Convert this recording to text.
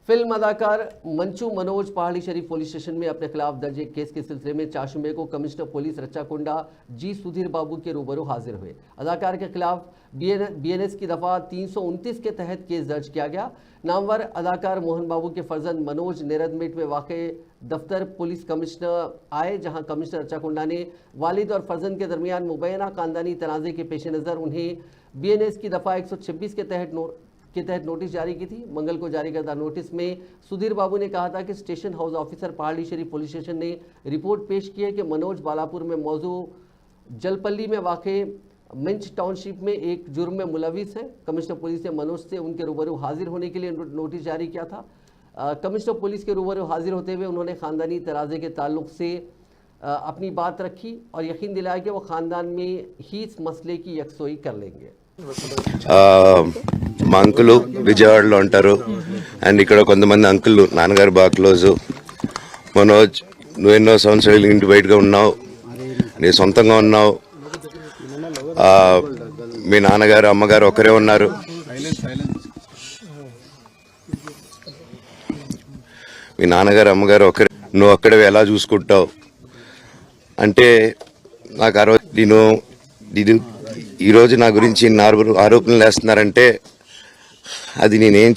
Film अदाकार मंचू मनोज पहाड़ी शरीफ police station में अपने खिलाफ दर्ज एक केस के सिलसिले में 4 मई को कमिश्नर पुलिस रच्चाकोंडा जी सुधीर बाबू के रूबरू हाजिर हुए। अदाकार के खिलाफ बीएनएस की दफा 329 के तहत केस दर्ज किया गया। नामवर अदाकार मोहन बाबू के फर्जंद मनोज नेरदमेट में वाक़ दफ्तर पुलिस कमिश्नर आए, जहां कमिश्नर रच्चाकोंडा ने वालिद और फर्जंद के दरमियान मुबैना खानदानी तनाज़े के पेश नज़र उन्हें बीएनएस की दफा 126 के तहत नोटिस जारी की थी। मंगल को जारी करदा नोटिस में सुधीर बाबू ने कहा था कि स्टेशन हाउस ऑफिसर पहाड़ी शरीफ पुलिस स्टेशन ने रिपोर्ट पेश की है कि मनोज बालापुर में मौजूद जलपल्ली में वाक़े मिंच टाउनशिप में एक जुर्म में मुलविस है। कमिश्नर पुलिस ने मनोज से उनके रूबरू हाजिर होने के लिए नोटिस जारी किया था। कमिश्नर पुलिस के रूबरू हाजिर होते हुए उन्होंने ख़ानदानी तराजे के ताल्लुक से अपनी बात रखी और यकीन दिलाया कि वो ख़ानदान में ही इस मसले की यकसोई कर लेंगे। మా అంకులు విజయవాడలో ఉంటారు అండ్ ఇక్కడ కొంతమంది అంకులు నాన్నగారు బాగా క్లోజు. మనోజ్, నువ్వు ఎన్నో సంవత్సరాలు ఇంటి బయటగా ఉన్నావు, నీ సొంతంగా ఉన్నావు, మీ నాన్నగారు అమ్మగారు ఒకరే ఉన్నారు. మీ నాన్నగారు అమ్మగారు ఒకరే, నువ్వు అక్కడే ఎలా చూసుకుంటావు అంటే నాకు ఆ రోజు నేను ఈరోజు నా గురించి ఆరోపణలు వేస్తున్నారంటే అది నేనేం